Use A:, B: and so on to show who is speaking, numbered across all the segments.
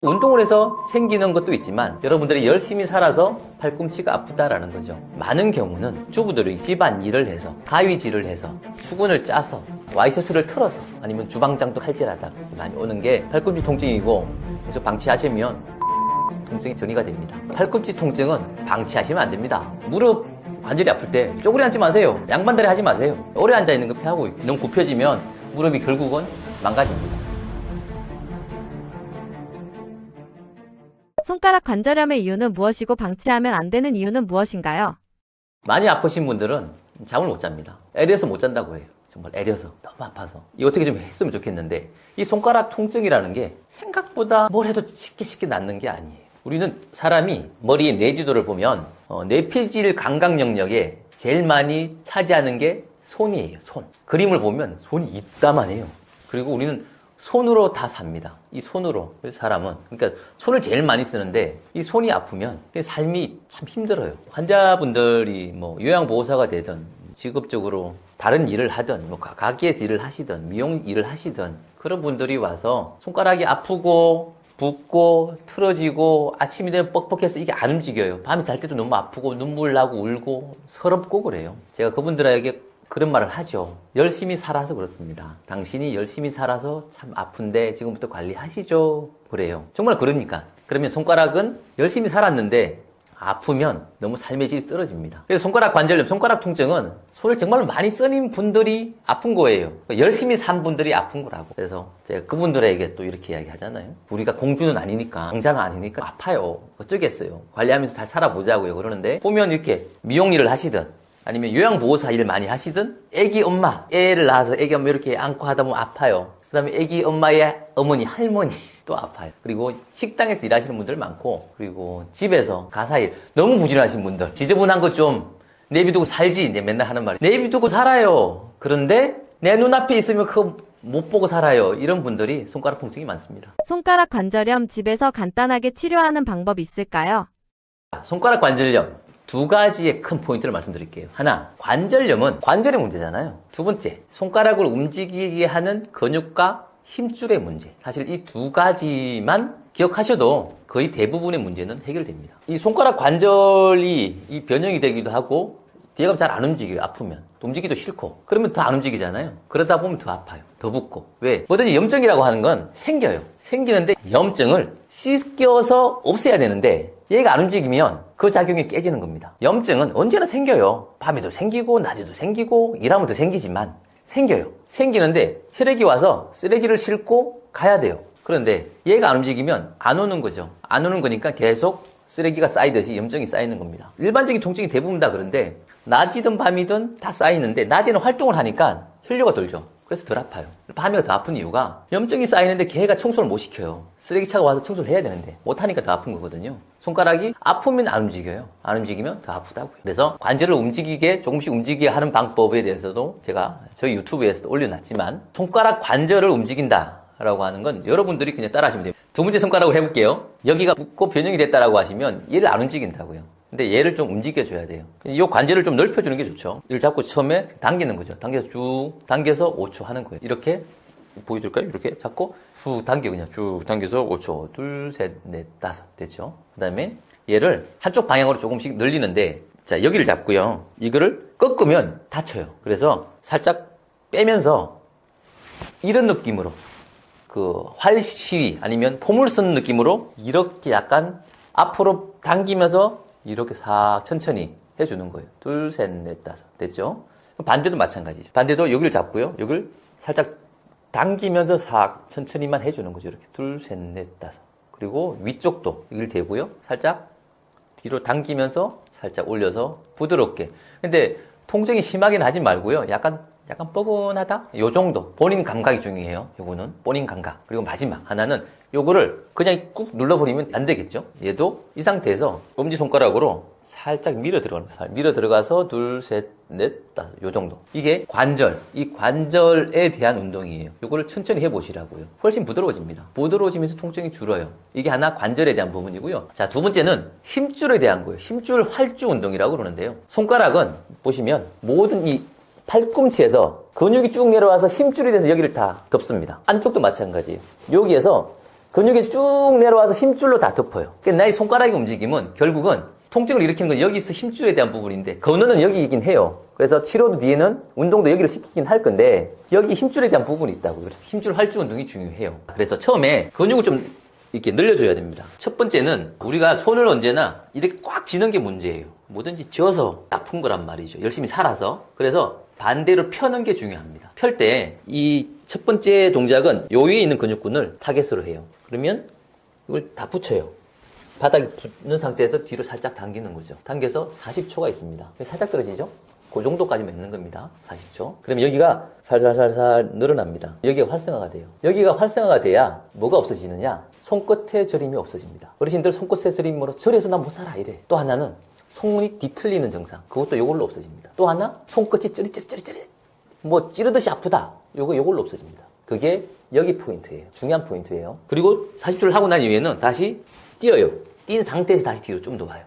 A: 운동을 해서 생기는 것도 있지만 여러분들이 열심히 살아서 팔꿈치가 아프다라는 거죠. 많은 경우는 주부들이 집안 일을 해서 가위질을 해서 수건을 짜서 와이셔츠를 틀어서 아니면 주방장도 칼질하다가 많이 오는 게 팔꿈치 통증이고, 그래서 방치하시면 통증이 전이가 됩니다. 팔꿈치 통증은 방치하시면 안 됩니다. 무릎 관절이 아플 때 쪼그리 앉지 마세요. 양반다리 하지 마세요. 오래 앉아 있는 거 피하고, 너무 굽혀지면 무릎이 결국은 망가집니다.
B: 손가락 관절염의 이유는 무엇이고 방치하면 안 되는 이유는 무엇인가요?
A: 많이 아프신 분들은 잠을 못 잡니다. 애려서 못 잔다고 해요. 정말 애려서, 너무 아파서. 이거 어떻게 좀 했으면 좋겠는데, 이 손가락 통증이라는 게 생각보다 뭘 해도 쉽게 낫는 게 아니에요. 우리는 사람이 머리의 뇌지도를 보면 뇌피질 감각 영역에 제일 많이 차지하는 게 손이에요. 손. 그림을 보면 손이 이따만 해요. 그리고 우리는 손으로 다 삽니다. 이 손으로. 사람은. 그러니까 손을 제일 많이 쓰는데, 이 손이 아프면 삶이 참 힘들어요. 환자분들이 뭐 요양보호사가 되든 직업적으로 다른 일을 하든 뭐 가게에서 일을 하시든 미용 일을 하시든, 그런 분들이 와서 손가락이 아프고 붓고 틀어지고 아침이 되면 뻑뻑해서 이게 안 움직여요. 밤에 잘 때도 너무 아프고 눈물 나고 울고 서럽고 그래요. 제가 그분들에게 그런 말을 하죠. 열심히 살아서 그렇습니다. 당신이 열심히 살아서 참 아픈데 지금부터 관리하시죠. 그래요. 정말 그러니까. 그러면 손가락은 열심히 살았는데 아프면 너무 삶의 질이 떨어집니다. 그래서 손가락 관절염, 손가락 통증은 손을 정말 많이 쓰는 분들이 아픈 거예요. 열심히 산 분들이 아픈 거라고. 그래서 제가 그분들에게 또 이렇게 이야기 하잖아요. 우리가 공주는 아니니까, 왕자는 아니니까 아파요. 어쩌겠어요. 관리하면서 잘 살아보자고요. 그러는데 보면 이렇게 미용 일을 하시든 아니면 요양보호사 일 많이 하시든, 애기 엄마, 애를 낳아서 애기 엄마 이렇게 안고 하다 보면 아파요. 그 다음에 애기 엄마의 어머니, 할머니 또 아파요. 그리고 식당에서 일하시는 분들 많고, 그리고 집에서 가사일 너무 부지런하신 분들, 지저분한 거 좀 내비두고 살지, 이제 맨날 하는 말이 내비두고 살아요. 그런데 내 눈앞에 있으면 그거 못 보고 살아요. 이런 분들이 손가락 통증이 많습니다.
B: 손가락 관절염 집에서 간단하게 치료하는 방법이 있을까요?
A: 손가락 관절염 두 가지의 큰 포인트를 말씀드릴게요. 하나, 관절염은 관절의 문제잖아요. 두 번째, 손가락을 움직이게 하는 근육과 힘줄의 문제. 사실 이 두 가지만 기억하셔도 거의 대부분의 문제는 해결됩니다. 이 손가락 관절이 이 변형이 되기도 하고, 뒤에 가면 잘 안 움직여요. 아프면. 움직이기도 싫고. 그러면 더 안 움직이잖아요. 그러다 보면 더 아파요. 더 붓고. 왜? 뭐든지 염증이라고 하는 건 생겨요. 생기는데 염증을 씻겨서 없애야 되는데, 얘가 안 움직이면 그 작용이 깨지는 겁니다. 염증은 언제나 생겨요. 밤에도 생기고 낮에도 생기고 일하면 더 생기지만 생겨요. 생기는데 혈액이 와서 쓰레기를 싣고 가야 돼요. 그런데 얘가 안 움직이면 안 오는 거죠. 안 오는 거니까 계속 쓰레기가 쌓이듯이 염증이 쌓이는 겁니다. 일반적인 통증이 대부분 다 그런데 낮이든 밤이든 다 쌓이는데, 낮에는 활동을 하니까 혈류가 돌죠. 그래서 덜 아파요. 밤에 더 아픈 이유가 염증이 쌓이는데 걔가 청소를 못 시켜요. 쓰레기차가 와서 청소를 해야 되는데 못하니까 더 아픈 거거든요. 손가락이 아프면 안 움직여요. 안 움직이면 더 아프다고요. 그래서 관절을 움직이게, 조금씩 움직이게 하는 방법에 대해서도 제가 저희 유튜브에서도 올려놨지만, 손가락 관절을 움직인다 라고 하는 건 여러분들이 그냥 따라 하시면 돼요. 두 번째 손가락으로 해볼게요. 여기가 붓고 변형이 됐다라고 하시면 얘를 안 움직인다고요. 근데 얘를 좀 움직여줘야 돼요. 이 관절을 좀 넓혀주는 게 좋죠. 이를 잡고 처음에 당기는 거죠. 당겨서 쭉 당겨서 5초 하는 거예요. 이렇게 보여줄까요? 이렇게 잡고 쭉 당겨, 그냥 쭉 당겨서 5초. 둘, 셋, 넷, 다섯. 됐죠? 그 다음에 얘를 한쪽 방향으로 조금씩 늘리는데, 자, 여기를 잡고요. 이거를 꺾으면 다쳐요. 그래서 살짝 빼면서 이런 느낌으로, 그 활시위 아니면 포물 쓰는 느낌으로 이렇게 약간 앞으로 당기면서 이렇게 싹 천천히 해주는 거예요. 둘, 셋, 넷, 다섯. 됐죠? 반대도 마찬가지죠. 반대도 여기를 잡고요. 여기를 살짝 당기면서 싹 천천히만 해주는 거죠. 이렇게 둘, 셋, 넷, 다섯. 그리고 위쪽도 여기를 대고요. 살짝 뒤로 당기면서 살짝 올려서 부드럽게. 근데 통증이 심하게는 하지 말고요. 약간 뻐근하다? 요 정도. 본인 감각이 중요해요. 요거는 본인 감각. 그리고 마지막 하나는 요거를 그냥 꾹 눌러버리면 안 되겠죠? 얘도 이 상태에서 엄지손가락으로 살짝 밀어 들어가는 거예요. 밀어 들어가서 둘, 셋, 넷, 다섯. 요 정도. 이게 관절. 이 관절에 대한 운동이에요. 요거를 천천히 해보시라고요. 훨씬 부드러워집니다. 부드러워지면서 통증이 줄어요. 이게 하나 관절에 대한 부분이고요. 자, 두 번째는 힘줄에 대한 거예요. 힘줄 활주 운동이라고 그러는데요. 손가락은 보시면 모든 이 팔꿈치에서 근육이 쭉 내려와서 힘줄이 돼서 여기를 다 덮습니다. 안쪽도 마찬가지예요. 여기에서 근육이 쭉 내려와서 힘줄로 다 덮어요. 그러니까 나의 손가락의 움직임은 결국은 통증을 일으키는 건 여기 있어 힘줄에 대한 부분인데 건너는 여기이긴 해요. 그래서 치료 뒤에는 운동도 여기를 시키긴 할 건데 여기 힘줄에 대한 부분이 있다고. 그래서 힘줄 활주 운동이 중요해요. 그래서 처음에 근육을 좀 이렇게 늘려줘야 됩니다. 첫 번째는 우리가 손을 언제나 이렇게 꽉 쥐는 게 문제예요. 뭐든지 쥐어서 아픈 거란 말이죠. 열심히 살아서. 그래서 반대로 펴는 게 중요합니다. 펼 때 이 첫 번째 동작은 요 위에 있는 근육군을 타겟으로 해요. 그러면 이걸 다 붙여요. 바닥에 붙는 상태에서 뒤로 살짝 당기는 거죠. 당겨서 40초가 있습니다. 살짝 떨어지죠? 그 정도까지만 있는 겁니다. 40초. 그러면 여기가 살살살살 늘어납니다. 여기가 활성화가 돼요. 여기가 활성화가 돼야 뭐가 없어지느냐? 손끝의 저림이 없어집니다. 어르신들 손끝의 저림으로 저려서 난 못 살아 이래. 또 하나는 손이 뒤틀리는 증상. 그것도 요걸로 없어집니다. 또 하나 손끝이 찌릿찌릿찌릿 뭐 찌르듯이 아프다. 요걸로 없어집니다. 그게 여기 포인트예요. 중요한 포인트예요. 그리고 40초를 하고 난 이후에는 다시 뛰어요. 뛴 상태에서 다시 뒤로 좀 더 와요.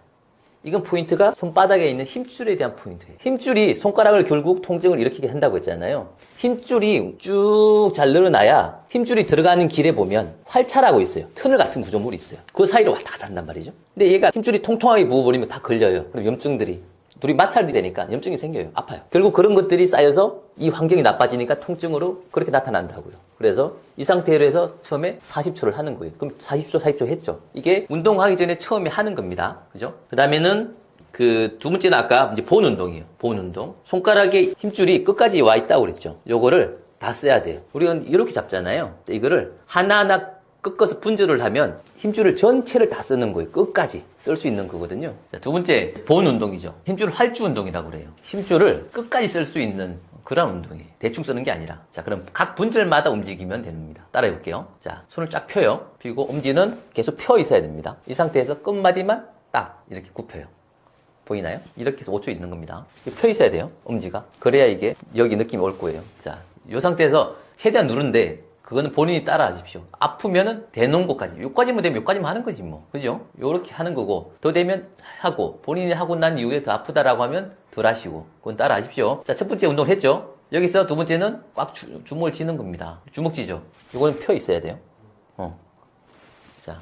A: 이건 포인트가 손바닥에 있는 힘줄에 대한 포인트예요. 힘줄이 손가락을 결국 통증을 일으키게 한다고 했잖아요. 힘줄이 쭉 잘 늘어나야 힘줄이 들어가는 길에 보면 활차라고 있어요. 터널 같은 구조물이 있어요. 그 사이로 왔다 갔다 한단 말이죠. 근데 얘가 힘줄이 통통하게 부어버리면 다 걸려요. 그럼 염증들이 둘이 마찰이 되니까 염증이 생겨요. 아파요. 결국 그런 것들이 쌓여서 이 환경이 나빠지니까 통증으로 그렇게 나타난다고요. 그래서 이 상태로 해서 처음에 40초를 하는 거예요. 그럼 40초 했죠. 이게 운동하기 전에 처음에 하는 겁니다. 그죠? 그 다음에는 그 두 번째는 아까 이제 본 운동이에요. 본 운동. 손가락에 힘줄이 끝까지 와 있다고 그랬죠. 요거를 다 써야 돼요. 우리가 이렇게 잡잖아요. 이거를 하나하나 꺾어서 분절을 하면 힘줄을 전체를 다 쓰는 거예요. 끝까지 쓸 수 있는 거거든요. 자, 두 번째, 본 운동이죠. 힘줄 활주 운동이라고 그래요. 힘줄을 끝까지 쓸 수 있는 그런 운동이에요. 대충 쓰는 게 아니라. 자, 그럼 각 분절마다 움직이면 됩니다. 따라해 볼게요. 자, 손을 쫙 펴요. 그리고 엄지는 계속 펴 있어야 됩니다. 이 상태에서 끝마디만 딱 이렇게 굽혀요. 보이나요? 이렇게 해서 5초 있는 겁니다. 펴 있어야 돼요. 엄지가. 그래야 이게 여기 느낌이 올 거예요. 자, 이 상태에서 최대한 누른데 그거는 본인이 따라 하십시오. 아프면은 되는 곳까지. 요까지만 되면 요까지만 하는 거지 뭐. 그죠? 요렇게 하는 거고. 더 되면 하고. 본인이 하고 난 이후에 더 아프다라고 하면 덜 하시고. 그건 따라 하십시오. 자, 첫 번째 운동을 했죠? 여기서 두 번째는 꽉 주먹을 쥐는 겁니다. 주먹쥐죠? 요거는 펴 있어야 돼요. 자,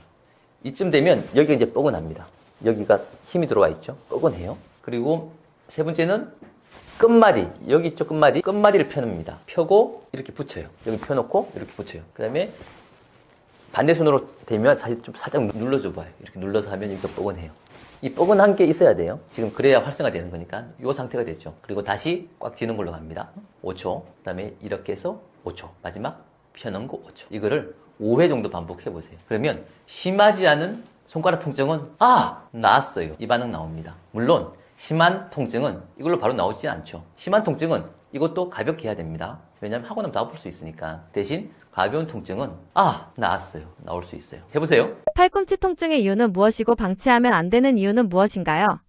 A: 이쯤 되면 여기가 이제 뻐근합니다. 여기가 힘이 들어와 있죠? 뻐근해요. 그리고 세 번째는 끝마디, 여기 있죠, 끝마디를 펴냅니다. 펴고 이렇게 붙여요. 여기 펴놓고 이렇게 붙여요. 그 다음에 반대 손으로 대면 사실 좀 살짝 눌러줘 봐요. 이렇게 눌러서 하면 여기가 뻐근해요. 이 뻐근한 게 있어야 돼요. 지금 그래야 활성화되는 거니까 이 상태가 됐죠. 그리고 다시 꽉 쥐는 걸로 갑니다. 5초. 그 다음에 이렇게 해서 5초. 마지막 펴는 거 5초. 이거를 5회 정도 반복해 보세요. 그러면 심하지 않은 손가락 통증은 나았어요. 이 반응 나옵니다. 물론 심한 통증은 이걸로 바로 나오지 않죠. 심한 통증은 이것도 가볍게 해야 됩니다. 왜냐하면 하고 나면 더 아플 수 있으니까. 대신 가벼운 통증은 나았어요. 나올 수 있어요. 해보세요.
B: 팔꿈치 통증의 이유는 무엇이고 방치하면 안 되는 이유는 무엇인가요?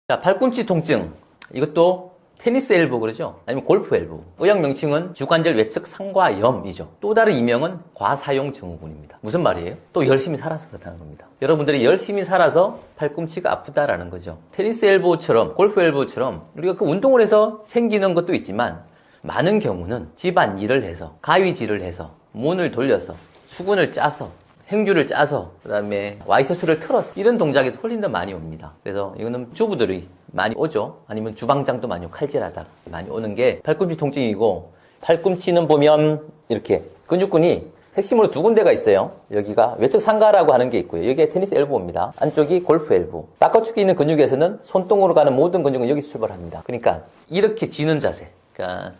A: 자, 팔꿈치 통증. 이것도 테니스 엘보 그러죠? 아니면 골프 엘보. 의학 명칭은 주관절 외측 상과염이죠. 또 다른 이명은 과사용 증후군입니다. 무슨 말이에요? 또 열심히 살아서 그렇다는 겁니다. 여러분들이 열심히 살아서 팔꿈치가 아프다라는 거죠. 테니스 엘보처럼, 골프 엘보처럼 우리가 그 운동을 해서 생기는 것도 있지만 많은 경우는 집안 일을 해서, 가위질을 해서, 문을 돌려서, 수건을 짜서, 행주를 짜서, 그 다음에 와이셔츠를 틀어서 이런 동작에서 홀린다 많이 옵니다. 그래서 이거는 주부들이 많이 오죠. 아니면 주방장도 많이 칼질하다 많이 오는 게 팔꿈치 통증이고, 팔꿈치는 보면 이렇게 근육군이 핵심으로 두 군데가 있어요. 여기가 외측 상가라고 하는 게 있고요. 여기가 테니스 엘보입니다. 안쪽이 골프 엘보. 바깥쪽에 있는 근육에서는 손등으로 가는 모든 근육은 여기서 출발합니다. 그러니까 이렇게 쥐는 자세, 그러니까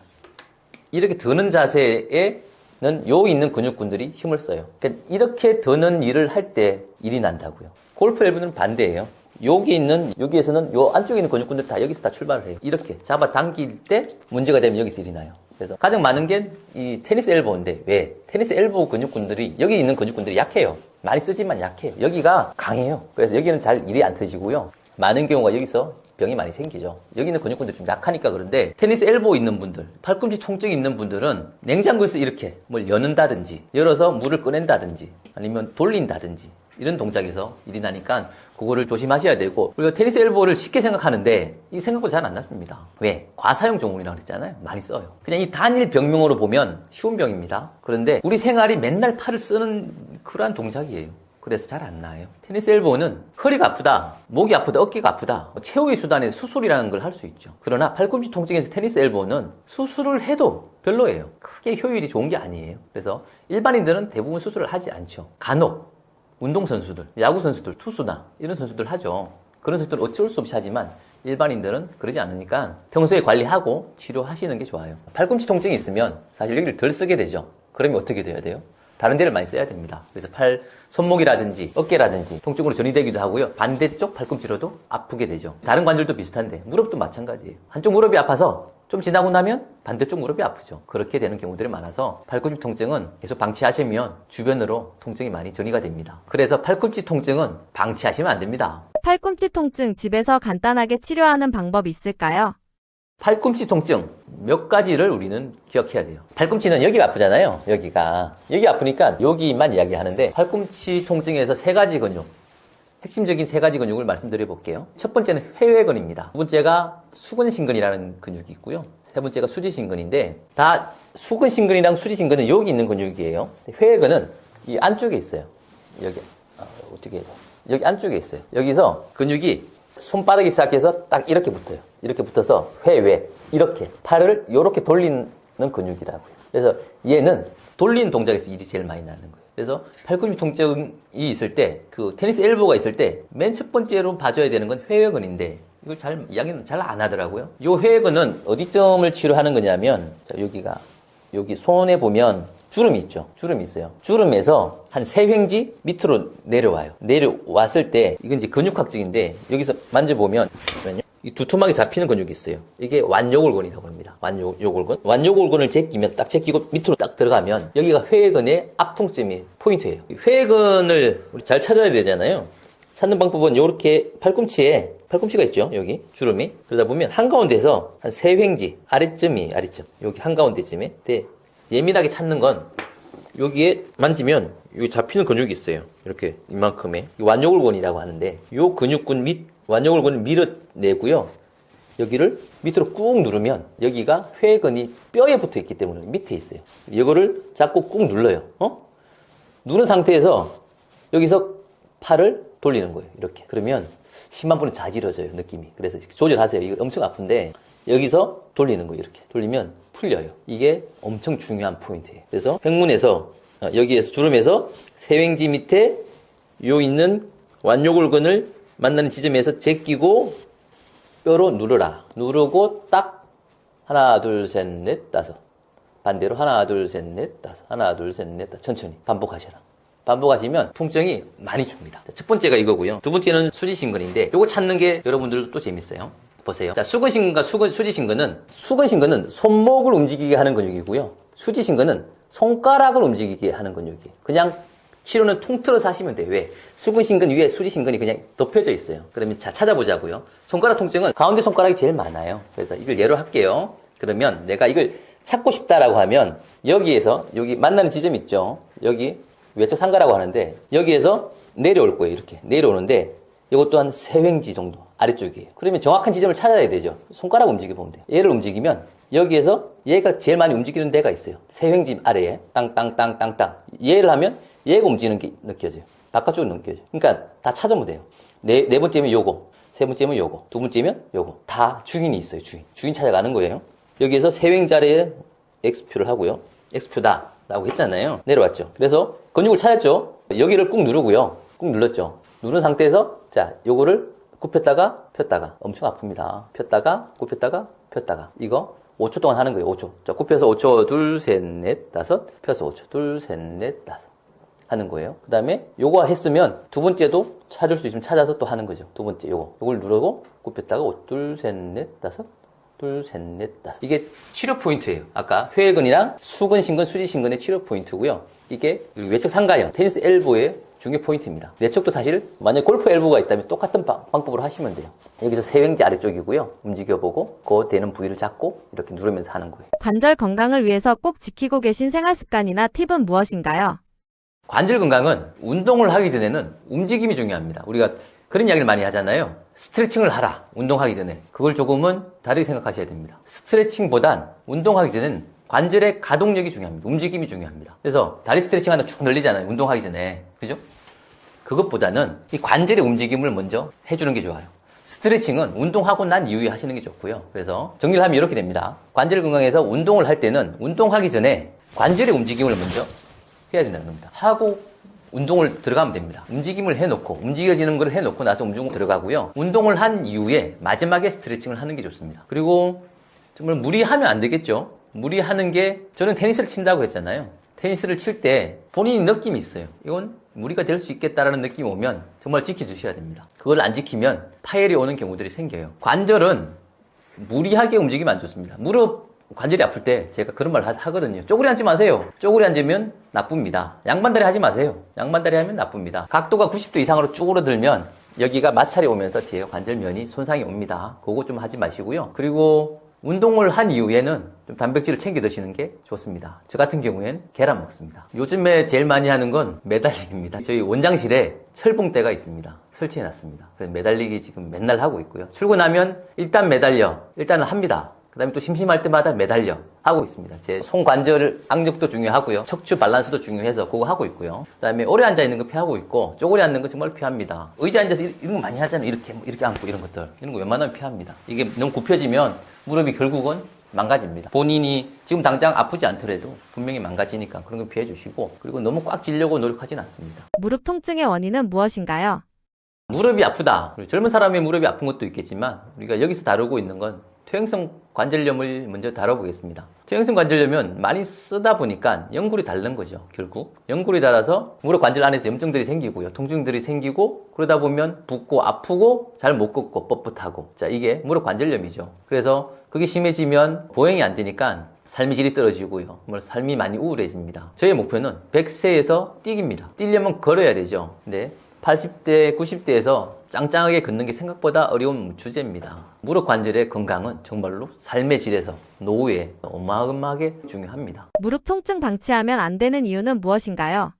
A: 이렇게 드는 자세에는 요 있는 근육군들이 힘을 써요. 그러니까 이렇게 드는 일을 할 때 일이 난다고요. 골프 엘보는 반대예요. 여기에서는 요 안쪽에 있는 근육군들 다 여기서 다 출발을 해요. 이렇게 잡아 당길 때 문제가 되면 여기서 일이 나요. 그래서 가장 많은 게 이 테니스 엘보인데, 왜? 테니스 엘보 근육군들이, 여기 있는 근육군들이 약해요. 많이 쓰지만 약해요. 여기가 강해요. 그래서 여기는 잘 일이 안 터지고요. 많은 경우가 여기서 병이 많이 생기죠. 여기 있는 근육군들이 좀 약하니까 그런데, 테니스 엘보 있는 분들, 팔꿈치 통증이 있는 분들은 냉장고에서 이렇게 뭘 여는다든지, 열어서 물을 꺼낸다든지, 아니면 돌린다든지, 이런 동작에서 일이 나니까 그거를 조심하셔야 되고, 그리고 테니스 엘보를 쉽게 생각하는데 이 생각보다 잘 안 났습니다. 왜? 과사용 종목이라고 그랬잖아요. 많이 써요. 그냥 이 단일 병명으로 보면 쉬운 병입니다. 그런데 우리 생활이 맨날 팔을 쓰는 그러한 동작이에요. 그래서 잘 안 나와요. 테니스 엘보는 허리가 아프다, 목이 아프다, 어깨가 아프다, 최후의 수단에 수술이라는 걸 할 수 있죠. 그러나 팔꿈치 통증에서 테니스 엘보는 수술을 해도 별로예요. 크게 효율이 좋은 게 아니에요. 그래서 일반인들은 대부분 수술을 하지 않죠. 간혹 운동선수들, 야구선수들, 투수나 이런 선수들 하죠. 그런 선수들은 어쩔 수 없이 하지만 일반인들은 그러지 않으니까 평소에 관리하고 치료하시는 게 좋아요. 팔꿈치 통증이 있으면 사실 여기를 덜 쓰게 되죠. 그러면 어떻게 돼야 돼요? 다른 데를 많이 써야 됩니다. 그래서 손목이라든지 어깨라든지 통증으로 전이되기도 하고요. 반대쪽 팔꿈치로도 아프게 되죠. 다른 관절도 비슷한데 무릎도 마찬가지예요. 한쪽 무릎이 아파서 좀 지나고 나면 반대쪽 무릎이 아프죠. 그렇게 되는 경우들이 많아서 팔꿈치 통증은 계속 방치하시면 주변으로 통증이 많이 전이가 됩니다. 그래서 팔꿈치 통증은 방치하시면 안 됩니다.
B: 팔꿈치 통증 집에서 간단하게 치료하는 방법 있을까요?
A: 팔꿈치 통증 몇 가지를 우리는 기억해야 돼요. 팔꿈치는 여기가 아프잖아요. 여기 아프니까 여기만 이야기하는데 팔꿈치 통증에서 세 가지 근육, 핵심적인 세 가지 근육을 말씀드려 볼게요. 첫 번째는 회외근입니다. 두 번째가 수근신근이라는 근육이 있고요. 세 번째가 수지신근인데, 다 수근신근이랑 수지신근은 여기 있는 근육이에요. 회외근은 이 안쪽에 있어요. 여기 어떻게 해야 돼요? 여기 안쪽에 있어요. 여기서 근육이 손바닥이 시작해서 딱 이렇게 붙어요. 이렇게 붙어서 회외, 이렇게 팔을 이렇게 돌리는 근육이라고요. 그래서 얘는 돌리는 동작에서 일이 제일 많이 나는 거예요. 그래서 팔꿈치 통증이 있을 때, 그 테니스 엘보가 있을 때 맨 첫 번째로 봐줘야 되는 건 회외근인데, 이걸 이야기는 잘 안 하더라고요. 이 회외근은 어디점을 치료하는 거냐면, 자, 여기 손에 보면 주름이 있죠. 주름이 있어요. 주름에서 한 3횡지 밑으로 내려와요. 내려왔을 때, 이건 이제 근육학적인데, 여기서 만져보면, 이 두툼하게 잡히는 근육이 있어요. 이게 완요골근이라고 합니다. 완요골근. 완요골근을 딱 제끼고 밑으로 딱 들어가면, 여기가 회외근의 앞통점이 포인트예요. 이 회외근을 우리 잘 찾아야 되잖아요. 찾는 방법은 이렇게 팔꿈치가 있죠. 여기 주름이. 그러다 보면 한가운데서 한 3횡지, 아래점. 여기 한가운데쯤에. 예민하게 찾는 건 여기에 만지면 여기 잡히는 근육이 있어요. 이렇게 이만큼의 완요골근이라고 하는데, 요 근육군 완요골근을 밀어내고요. 여기를 밑으로 꾹 누르면 여기가 회근이 뼈에 붙어 있기 때문에 밑에 있어요. 이거를 잡고 꾹 눌러요. 누른 상태에서 여기서 팔을 돌리는 거예요. 이렇게. 그러면 심한 분은 자지러져요. 느낌이. 그래서 조절하세요. 이거 엄청 아픈데 여기서 돌리는 거예요. 이렇게. 돌리면 풀려요. 이게 엄청 중요한 포인트예요. 그래서 횡문에서 여기에서 주름에서 세횡지 밑에 요 있는 완요골근을 만나는 지점에서 제끼고 뼈로 누르라. 누르고 딱 하나, 둘, 셋, 넷, 다섯. 반대로 하나, 둘, 셋, 넷, 다섯. 하나, 둘, 셋, 넷, 다섯. 천천히 반복하셔라. 반복하시면 통증이 많이 줍니다. 첫 번째가 이거고요. 두 번째는 수지신근인데, 요거 찾는 게 여러분들도 또 재밌어요. 보세요. 자, 수근신근과 수근신근은 손목을 움직이게 하는 근육이고요. 수지신근은 손가락을 움직이게 하는 근육이에요. 그냥 치료는 통틀어서 하시면 돼요. 왜? 수근신근 위에 수지신근이 그냥 덮여져 있어요. 그러면 자, 찾아보자고요. 손가락 통증은 가운데 손가락이 제일 많아요. 그래서 이걸 예로 할게요. 그러면 내가 이걸 찾고 싶다라고 하면 여기에서 여기 만나는 지점 있죠. 여기 외척 상가라고 하는데 여기에서 내려올 거예요. 이렇게 내려오는데 이것도 한 3횡지 정도 아래쪽이에요. 그러면 정확한 지점을 찾아야 되죠. 손가락 움직여보면 돼요. 얘를 움직이면 여기에서 얘가 제일 많이 움직이는 데가 있어요. 3횡지 아래에 땅땅땅땅땅. 얘를 하면 얘가 움직이는 게 느껴져요. 바깥쪽으로 느껴져요. 그러니까 다 찾아보면 돼요. 네 번째면 요거, 세 번째면 요거, 두 번째면 요거. 다 주인이 있어요. 주인 찾아가는 거예요. 여기에서 3횡지 아래에 X표를 하고요. X표다 라고 했잖아요. 내려왔죠. 그래서 근육을 찾았죠. 여기를 꾹 누르고요. 꾹 눌렀죠. 누른 상태에서 자, 요거를 굽혔다가 폈다가 엄청 아픕니다. 폈다가 굽혔다가 폈다가 이거 5초 동안 하는 거예요. 5초. 자, 굽혀서 5초, 둘, 셋, 넷, 다섯. 펴서 5초, 둘, 셋, 넷, 다섯. 하는 거예요. 그 다음에 요거 했으면 두 번째도 찾을 수 있으면 찾아서 또 하는 거죠. 두 번째 요걸 누르고 굽혔다가 5, 둘, 셋, 넷, 다섯. 둘, 셋, 넷, 다섯. 이게 치료 포인트예요. 아까 회외근이랑 수근신근, 수지신근의 치료 포인트고요. 이게 외척 상가형, 테니스 엘보의 중요 포인트입니다. 내척도 사실 만약 골프 엘보가 있다면 똑같은 방법으로 하시면 돼요. 여기서 3횡지 아래쪽이고요. 움직여보고 그 되는 부위를 잡고 이렇게 누르면서 하는 거예요.
B: 관절 건강을 위해서 꼭 지키고 계신 생활 습관이나 팁은 무엇인가요?
A: 관절 건강은 운동을 하기 전에는 움직임이 중요합니다. 우리가 그런 이야기를 많이 하잖아요. 스트레칭을 하라. 운동하기 전에. 그걸 조금은 다르게 생각하셔야 됩니다. 스트레칭보단 운동하기 전에는 관절의 가동력이 중요합니다. 움직임이 중요합니다. 그래서 다리 스트레칭 하나 쭉 늘리잖아요. 운동하기 전에. 그죠? 그것보다는 이 관절의 움직임을 먼저 해주는 게 좋아요. 스트레칭은 운동하고 난 이후에 하시는 게 좋고요. 그래서 정리를 하면 이렇게 됩니다. 관절 건강에서 운동을 할 때는 운동하기 전에 관절의 움직임을 먼저 해야 된다는 겁니다. 하고 운동을 들어가면 됩니다. 움직임을 해놓고 움직여지는 걸 해놓고 나서 움직임 들어가고요. 운동을 한 이후에 마지막에 스트레칭을 하는 게 좋습니다. 그리고 정말 무리하면 안 되겠죠. 무리하는 게 저는 테니스를 친다고 했잖아요. 테니스를 칠 때 본인이 느낌이 있어요. 이건 무리가 될 수 있겠다라는 느낌이 오면 정말 지켜주셔야 됩니다. 그걸 안 지키면 파열이 오는 경우들이 생겨요. 관절은 무리하게 움직이면 안 좋습니다. 무릎 관절이 아플 때 제가 그런 말 하거든요. 쪼그리 앉지 마세요. 쪼그리 앉으면 나쁩니다. 양반다리 하지 마세요. 양반다리 하면 나쁩니다. 각도가 90도 이상으로 쭈그러들면 여기가 마찰이 오면서 뒤에 관절면이 손상이 옵니다. 그거 좀 하지 마시고요. 그리고 운동을 한 이후에는 좀 단백질을 챙겨 드시는 게 좋습니다. 저 같은 경우엔 계란 먹습니다. 요즘에 제일 많이 하는 건 매달리기입니다. 저희 원장실에 철봉대가 있습니다. 설치해 놨습니다. 그래서 매달리기 지금 맨날 하고 있고요. 출근하면 일단 매달려. 일단은 합니다. 그 다음에 또 심심할 때마다 매달려 하고 있습니다. 제 손관절 악력도 중요하고요. 척추 밸런스도 중요해서 그거 하고 있고요. 그 다음에 오래 앉아있는 거 피하고 있고 쪼그리 앉는 거 정말 피합니다. 의자에 앉아서 이런 거 많이 하잖아요. 이렇게 앉고 이런 것들. 이런 거 웬만하면 피합니다. 이게 너무 굽혀지면 무릎이 결국은 망가집니다. 본인이 지금 당장 아프지 않더라도 분명히 망가지니까 그런 거 피해 주시고 그리고 너무 꽉 쥐려고 노력하지는 않습니다.
B: 무릎 통증의 원인은 무엇인가요?
A: 무릎이 아프다. 젊은 사람의 무릎이 아픈 것도 있겠지만 우리가 여기서 다루고 있는 건 퇴행성 관절염을 먼저 다뤄보겠습니다. 퇴행성 관절염은 많이 쓰다 보니까 연골이 닳는 거죠. 결국 연골이 닳아서 무릎 관절 안에서 염증들이 생기고요. 통증들이 생기고 그러다 보면 붓고 아프고 잘 못 걷고 뻣뻣하고 자 이게 무릎 관절염이죠. 그래서 그게 심해지면 보행이 안 되니까 삶의 질이 떨어지고요. 삶이 많이 우울해집니다. 저의 목표는 100세에서 뛰기입니다. 뛰려면 걸어야 되죠. 근데 80대, 90대에서 짱짱하게 걷는 게 생각보다 어려운 주제입니다. 무릎 관절의 건강은 정말로 삶의 질에서 노후에 어마어마하게 중요합니다.
B: 무릎 통증 방치하면 안 되는 이유는 무엇인가요?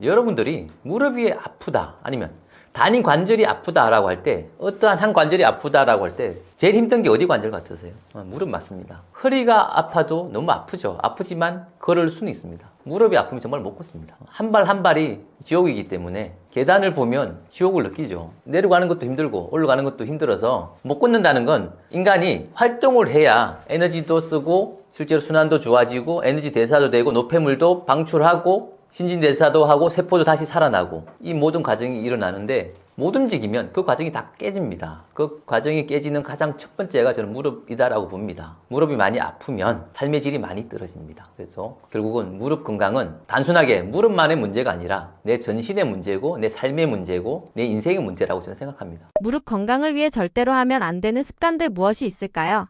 A: 여러분들이 무릎이 아프다 아니면 단인 관절이 아프다라고 할 때 어떠한 한 관절이 아프다라고 할 때 제일 힘든 게 어디 관절 같으세요? 무릎 맞습니다. 허리가 아파도 너무 아프죠. 아프지만 걸을 수는 있습니다. 무릎이 아프면 정말 못 걷습니다. 한 발 한 발이 지옥이기 때문에 계단을 보면 지옥을 느끼죠. 내려가는 것도 힘들고 올라가는 것도 힘들어서 못 걷는다는 건 인간이 활동을 해야 에너지도 쓰고 실제로 순환도 좋아지고 에너지 대사도 되고 노폐물도 방출하고 신진대사도 하고 세포도 다시 살아나고 이 모든 과정이 일어나는데 못 움직이면 그 과정이 다 깨집니다. 그 과정이 깨지는 가장 첫 번째가 저는 무릎이다라고 봅니다. 무릎이 많이 아프면 삶의 질이 많이 떨어집니다. 그래서 결국은 무릎 건강은 단순하게 무릎만의 문제가 아니라 내 전신의 문제고 내 삶의 문제고 내 인생의 문제라고 저는 생각합니다.
B: 무릎 건강을 위해 절대로 하면 안 되는 습관들 무엇이 있을까요?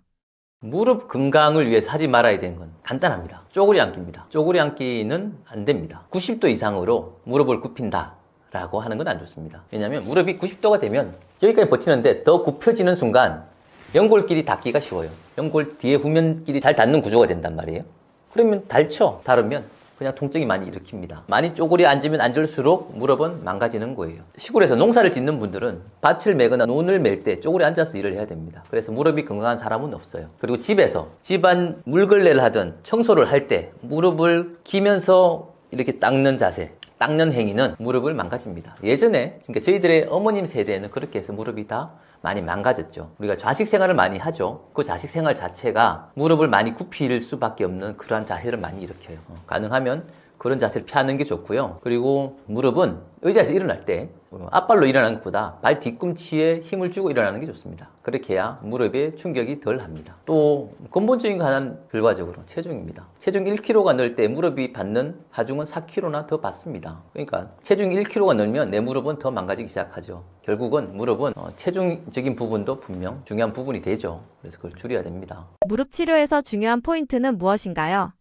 A: 무릎 건강을 위해서 하지 말아야 되는 건 간단합니다. 쪼그리 앉기입니다. 쪼그리 앉기는 안 됩니다. 90도 이상으로 무릎을 굽힌다 라고 하는 건 안 좋습니다. 왜냐하면 무릎이 90도가 되면 여기까지 버티는데 더 굽혀지는 순간 연골끼리 닿기가 쉬워요. 연골 뒤에 후면끼리 잘 닿는 구조가 된단 말이에요. 그러면 닳으면 그냥 통증이 많이 일으킵니다. 많이 쪼그리 앉으면 앉을수록 무릎은 망가지는 거예요. 시골에서 농사를 짓는 분들은 밭을 매거나 논을 맬 때 쪼그리 앉아서 일을 해야 됩니다. 그래서 무릎이 건강한 사람은 없어요. 그리고 집에서 집안 물걸레를 하든 청소를 할 때 무릎을 기면서 이렇게 닦는 자세, 닦는 행위는 무릎을 망가집니다. 예전에 그러니까 저희들의 어머님 세대에는 그렇게 해서 무릎이 다 많이 망가졌죠. 우리가 좌식 생활을 많이 하죠. 그 좌식 생활 자체가 무릎을 많이 굽힐 수밖에 없는 그러한 자세를 많이 일으켜요. 가능하면 그런 자세를 피하는 게 좋고요. 그리고 무릎은 의자에서 일어날 때 앞발로 일어나는 것보다 발 뒤꿈치에 힘을 주고 일어나는 게 좋습니다. 그렇게 해야 무릎에 충격이 덜 합니다. 또 근본적인 거 하나는 결과적으로 체중입니다. 체중 1kg가 늘 때 무릎이 받는 하중은 4kg나 더 받습니다. 그러니까 체중 1kg가 늘면 내 무릎은 더 망가지기 시작하죠. 결국은 무릎은 체중적인 부분도 분명 중요한 부분이 되죠. 그래서 그걸 줄여야 됩니다.
B: 무릎 치료에서 중요한 포인트는 무엇인가요?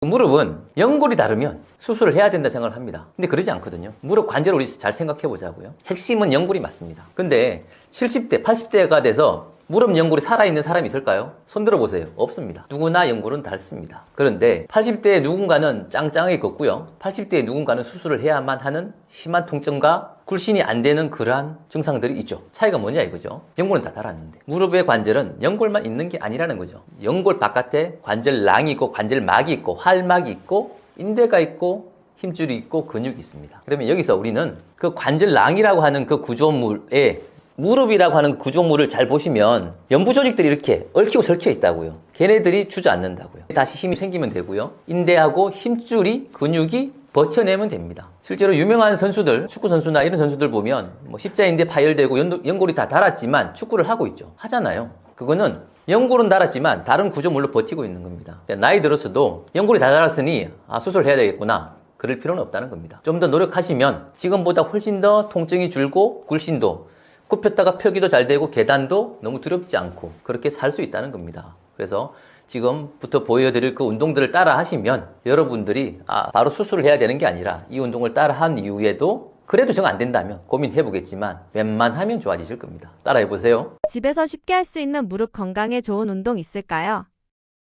A: 무릎은 연골이 다르면 수술을 해야 된다 생각을 합니다. 근데 그러지 않거든요. 무릎 관절을 우리 잘 생각해 보자고요. 핵심은 연골이 맞습니다. 근데 70대, 80대가 돼서 무릎 연골이 살아있는 사람이 있을까요? 손 들어보세요. 없습니다. 누구나 연골은 닳습니다. 그런데 80대에 누군가는 짱짱하게 걷고요. 80대에 누군가는 수술을 해야만 하는 심한 통증과 굴신이 안 되는 그러한 증상들이 있죠. 차이가 뭐냐 이거죠. 연골은 다 닳았는데 무릎의 관절은 연골만 있는 게 아니라는 거죠. 연골 바깥에 관절낭이 있고 관절막이 있고 활막이 있고 인대가 있고 힘줄이 있고 근육이 있습니다. 그러면 여기서 우리는 그 관절낭이라고 하는 그 구조물에 무릎이라고 하는 구조물을 잘 보시면 연부 조직들이 이렇게 얽히고 설켜 있다고요. 걔네들이 주저앉는다고요. 다시 힘이 생기면 되고요. 인대하고 힘줄이 근육이 버텨내면 됩니다. 실제로 유명한 선수들, 축구 선수나 이런 선수들 보면 뭐 십자인대 파열되고 연골이 다 닳았지만 축구를 하고 있죠. 하잖아요. 그거는 연골은 닳았지만 다른 구조물로 버티고 있는 겁니다. 나이 들었어도 연골이 다 닳았으니 수술해야 되겠구나. 그럴 필요는 없다는 겁니다. 좀 더 노력하시면 지금보다 훨씬 더 통증이 줄고 굴신도 굽혔다가 펴기도 잘 되고 계단도 너무 두렵지 않고 그렇게 살 수 있다는 겁니다. 그래서 지금부터 보여드릴 그 운동들을 따라 하시면 여러분들이 바로 수술을 해야 되는 게 아니라 이 운동을 따라 한 이후에도 그래도 정 안 된다면 고민해 보겠지만 웬만하면 좋아지실 겁니다. 따라해 보세요.
B: 집에서 쉽게 할 수 있는 무릎 건강에 좋은 운동 있을까요?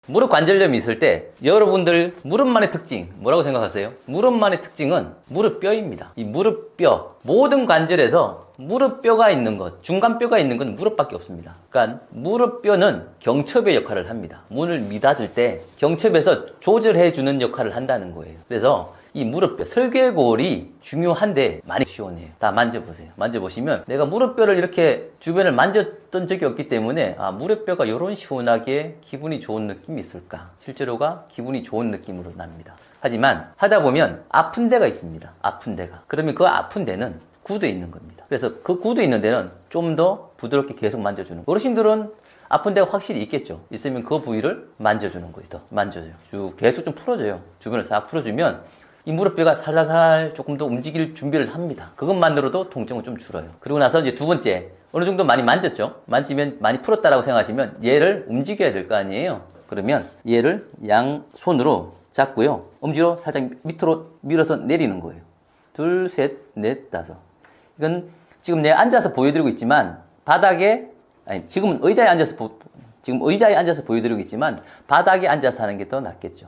A: 무릎 관절염이 있을 때 여러분들 무릎만의 특징 뭐라고 생각하세요? 무릎만의 특징은 무릎뼈입니다. 이 무릎뼈 모든 관절에서 무릎뼈가 있는 것, 중간뼈가 있는 건 무릎밖에 없습니다. 그러니까 무릎뼈는 경첩의 역할을 합니다. 문을 미닫을 때 경첩에서 조절해주는 역할을 한다는 거예요. 그래서 이 무릎뼈, 설계골이 중요한데 많이 시원해요. 다 만져보세요. 만져보시면 내가 무릎뼈를 이렇게 주변을 만졌던 적이 없기 때문에 무릎뼈가 이런 시원하게 기분이 좋은 느낌이 있을까? 실제로가 기분이 좋은 느낌으로 납니다. 하지만 하다 보면 아픈 데가 있습니다. 아픈 데가. 그러면 그 아픈 데는 굳어 있는 겁니다. 그래서 그 굳어 있는 데는 좀 더 부드럽게 계속 만져주는 거예요. 어르신들은 아픈 데가 확실히 있겠죠. 있으면 그 부위를 만져주는 거예요. 더 만져줘요. 쭉 계속 좀 풀어줘요. 주변을 싹 풀어주면 이 무릎뼈가 살살살 조금 더 움직일 준비를 합니다. 그것만으로도 통증은 좀 줄어요. 그리고 나서 이제 두 번째, 어느 정도 많이 만졌죠? 만지면 많이 풀었다라고 생각하시면 얘를 움직여야 될 거 아니에요? 그러면 얘를 양손으로 잡고요. 엄지로 살짝 밑으로 밀어서 내리는 거예요. 둘, 셋, 넷, 다섯. 이건 지금 내가 앉아서 보여드리고 있지만 바닥에, 지금은 의자에 앉아서 보여드리고 있지만 바닥에 앉아서 하는 게 더 낫겠죠.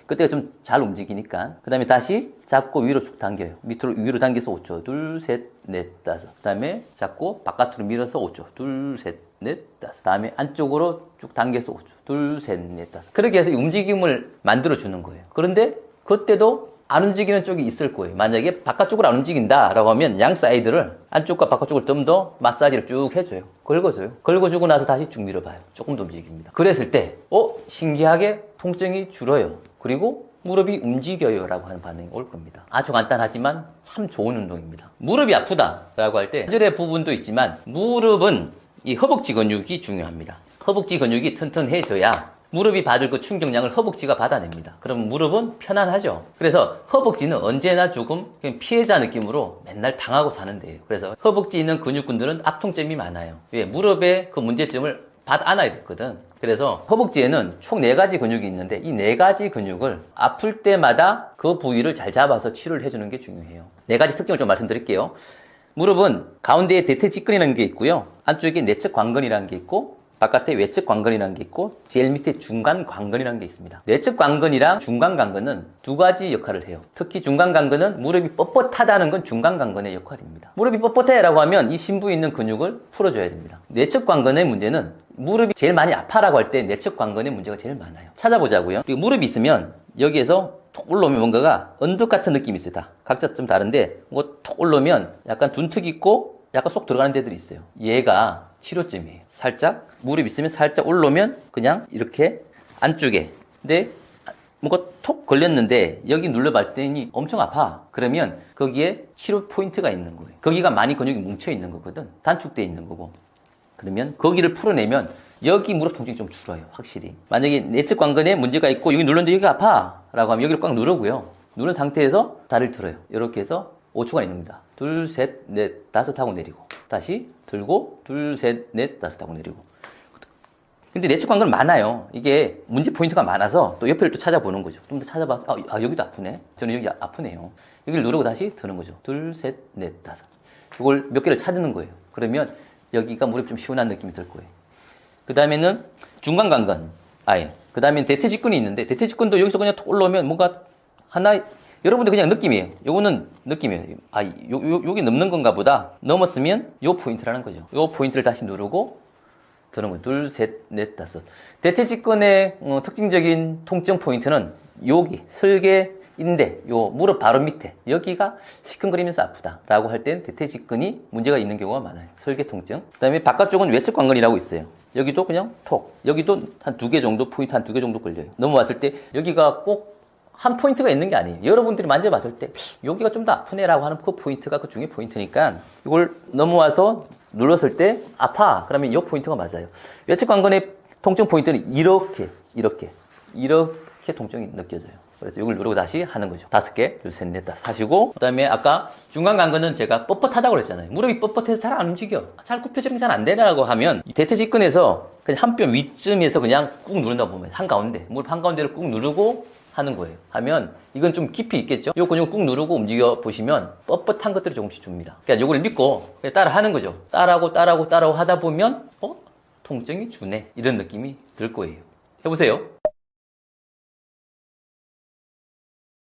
A: 그때가 좀 잘 움직이니까. 그 다음에 다시 잡고 위로 쭉 당겨요. 밑으로 위로 당겨서 5초. 둘, 셋, 넷, 다섯. 그 다음에 잡고 바깥으로 밀어서 5초. 둘, 셋, 넷, 다섯. 그 다음에 안쪽으로 쭉 당겨서 5초. 둘, 셋, 넷, 다섯. 그렇게 해서 움직임을 만들어주는 거예요. 그런데 그때도 안 움직이는 쪽이 있을 거예요. 만약에 바깥쪽으로 안 움직인다라고 하면 양 사이드를 안쪽과 바깥쪽을 좀 더 마사지를 쭉 해줘요. 긁어줘요. 긁어주고 나서 다시 쭉 밀어봐요. 조금 더 움직입니다. 그랬을 때 신기하게 통증이 줄어요. 그리고 무릎이 움직여요 라고 하는 반응이 올 겁니다. 아주 간단하지만 참 좋은 운동입니다. 무릎이 아프다 라고 할 때 관절의 부분도 있지만 무릎은 이 허벅지 근육이 중요합니다. 허벅지 근육이 튼튼해져야 무릎이 받을 그 충격량을 허벅지가 받아냅니다. 그럼 무릎은 편안하죠. 그래서 허벅지는 언제나 조금 피해자 느낌으로 맨날 당하고 사는데요. 그래서 허벅지 있는 근육군들은 압통점이 많아요. 왜? 무릎의 그 문제점을 받아 안아야 됐거든. 그래서 허벅지에는 총 4가지 근육이 있는데 이 4가지 근육을 아플 때마다 그 부위를 잘 잡아서 치료를 해주는 게 중요해요. 4가지 특징을 좀 말씀드릴게요. 무릎은 가운데에 대퇴직근이라는 게 있고요. 안쪽에 내측 관근이라는 게 있고 바깥에 외측 관근이라는 게 있고 제일 밑에 중간 관근이라는 게 있습니다. 내측 관근이랑 중간 관근은 2가지 역할을 해요. 특히 중간 관근은 무릎이 뻣뻣하다는 건 중간 관근의 역할입니다. 무릎이 뻣뻣해라고 하면 이 심부에 있는 근육을 풀어줘야 됩니다. 내측 관근의 문제는 무릎이 제일 많이 아파라고 할 때 내측 관근의 문제가 제일 많아요. 찾아보자고요. 그리고 무릎이 있으면 여기에서 톡 올라오면 뭔가가 언덕 같은 느낌이 있어요. 다 각자 좀 다른데 뭐 톡 올라오면 약간 둔턱 있고 약간 쏙 들어가는 데들이 있어요. 얘가 치료점이에요. 살짝 무릎 있으면 살짝 올라오면 그냥 이렇게 안쪽에 근데 뭔가 톡 걸렸는데 여기 눌러봤더니 엄청 아파. 그러면 거기에 치료 포인트가 있는 거예요. 거기가 많이 근육이 뭉쳐 있는 거거든. 단축돼 있는 거고. 그러면 거기를 풀어내면 여기 무릎 통증이 좀 줄어요. 확실히. 만약에 내측 관근에 문제가 있고 여기 눌렀는데 여기가 아파 라고 하면 여기를 꽉 누르고요. 누른 상태에서 다리를 들어요. 이렇게 해서 5초간 있는 겁니다. 둘, 셋, 넷, 다섯 하고 내리고 다시 들고 둘, 셋, 넷, 다섯 하고 내리고. 근데 내측 관근은 많아요. 이게 문제 포인트가 많아서 또 옆에를 또 찾아보는 거죠. 좀 더 찾아봐서 여기도 아프네. 저는 여기 아프네요. 여기를 누르고 다시 드는 거죠. 둘, 셋, 넷, 다섯. 이걸 몇 개를 찾는 거예요. 그러면 여기가 무릎 좀 시원한 느낌이 들 거예요. 그 다음에는 중간관건. 그 다음에 대퇴직근이 있는데, 대퇴직근도 여기서 그냥 톡 올라오면 뭔가 하나, 여러분들 그냥 느낌이에요. 요거는 느낌이에요. 여기 넘는 건가 보다. 넘었으면 요 포인트라는 거죠. 요 포인트를 다시 누르고, 드는 거. 둘, 셋, 넷, 다섯. 대퇴직근의 특징적인 통증 포인트는 여기, 설계인대, 요 무릎 바로 밑에, 여기가 시큰거리면서 아프다라고 할 땐 대퇴직근이 문제가 있는 경우가 많아요. 설계 통증. 그 다음에 바깥쪽은 외측관건이라고 있어요. 여기도 그냥 톡. 여기도 한 2개 정도, 포인트 한 2개 정도 걸려요. 넘어왔을 때 여기가 꼭 한 포인트가 있는 게 아니에요. 여러분들이 만져봤을 때 여기가 좀 더 아프네라고 하는 그 포인트가 그 중에 포인트니까 이걸 넘어와서 눌렀을 때 아파. 그러면 이 포인트가 맞아요. 외측관건의 통증 포인트는 이렇게 통증이 느껴져요. 그래서 이걸 누르고 다시 하는 거죠. 5개, 둘, 셋, 넷, 다섯 하시고, 그 다음에 아까 중간관건은 제가 뻣뻣하다고 그랬잖아요. 무릎이 뻣뻣해서 잘 안 움직여. 잘 굽혀지는 게 잘 안 되라고 하면, 대퇴직근에서 그냥 한 뼘 위쯤에서 그냥 꾹 누른다 보면, 한가운데, 무릎 한가운데를 꾹 누르고 하는 거예요. 하면, 이건 좀 깊이 있겠죠? 요 근육을 꾹 누르고 움직여 보시면, 뻣뻣한 것들을 조금씩 줍니다. 그러니까 요걸 믿고, 그냥 따라 하는 거죠. 따라하고 하다 보면, 통증이 주네. 이런 느낌이 들 거예요. 해보세요.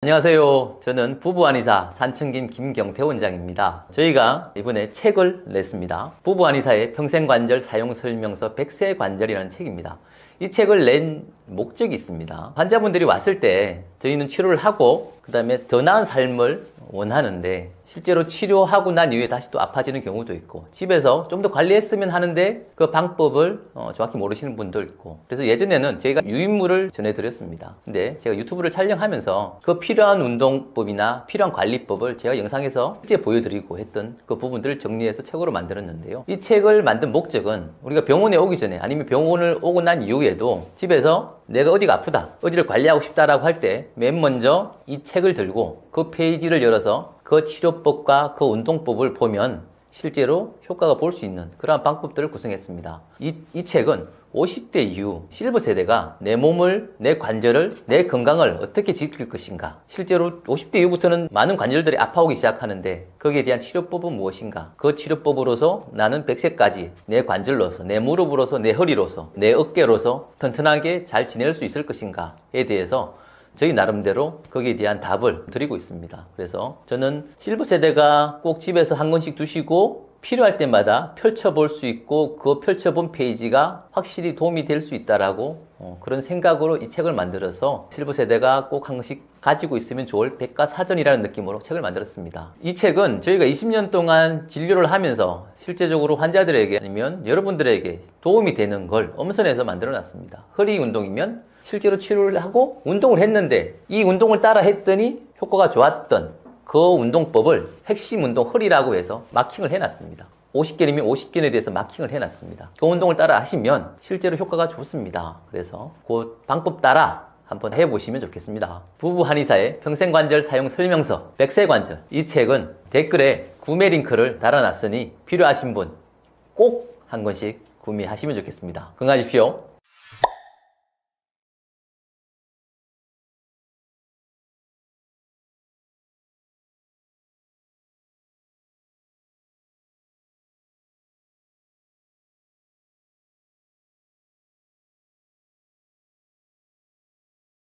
A: 안녕하세요. 저는 부부한의사 산청김 김경태 원장입니다. 저희가 이번에 책을 냈습니다. 부부한의사의 평생관절 사용설명서 100세 관절이라는 책입니다. 이 책을 낸 목적이 있습니다. 환자분들이 왔을 때 저희는 치료를 하고 그 다음에 더 나은 삶을 원하는데 실제로 치료하고 난 이후에 다시 또 아파지는 경우도 있고 집에서 좀 더 관리했으면 하는데 그 방법을 정확히 모르시는 분도 있고 그래서 예전에는 저희가 유인물을 전해드렸습니다. 근데 제가 유튜브를 촬영하면서 그 필요한 운동법이나 필요한 관리법을 제가 영상에서 실제 보여드리고 했던 그 부분들을 정리해서 책으로 만들었는데요. 이 책을 만든 목적은 우리가 병원에 오기 전에 아니면 병원을 오고 난 이후에도 집에서 내가 어디가 아프다, 어디를 관리하고 싶다라고 할 때 맨 먼저 이 책을 들고 그 페이지를 열어서 그 치료법과 그 운동법을 보면 실제로 효과가 볼 수 있는 그러한 방법들을 구성했습니다. 이 책은 50대 이후 실버 세대가 내 몸을, 내 관절을, 내 건강을 어떻게 지킬 것인가. 실제로 50대 이후부터는 많은 관절들이 아파오기 시작하는데 거기에 대한 치료법은 무엇인가. 그 치료법으로서 나는 100세까지 내 관절로서, 내 무릎으로서, 내 허리로서, 내 어깨로서 튼튼하게 잘 지낼 수 있을 것인가에 대해서 저희 나름대로 거기에 대한 답을 드리고 있습니다. 그래서 저는 실버 세대가 꼭 집에서 한 권씩 두시고 필요할 때마다 펼쳐볼 수 있고 그 펼쳐본 페이지가 확실히 도움이 될 수 있다라고 그런 생각으로 이 책을 만들어서 실버 세대가 꼭 한 권씩 가지고 있으면 좋을 백과사전이라는 느낌으로 책을 만들었습니다. 이 책은 저희가 20년 동안 진료를 하면서 실제적으로 환자들에게 아니면 여러분들에게 도움이 되는 걸 엄선해서 만들어 놨습니다. 허리 운동이면 실제로 치료를 하고 운동을 했는데 이 운동을 따라 했더니 효과가 좋았던 그 운동법을 핵심 운동 허리라고 해서 마킹을 해놨습니다. 50개이면 50개에 대해서 마킹을 해놨습니다. 그 운동을 따라 하시면 실제로 효과가 좋습니다. 그래서 그 방법 따라 한번 해보시면 좋겠습니다. 부부 한의사의 평생관절 사용 설명서 100세 관절 이 책은 댓글에 구매 링크를 달아놨으니 필요하신 분 꼭 한 권씩 구매하시면 좋겠습니다. 건강하십시오.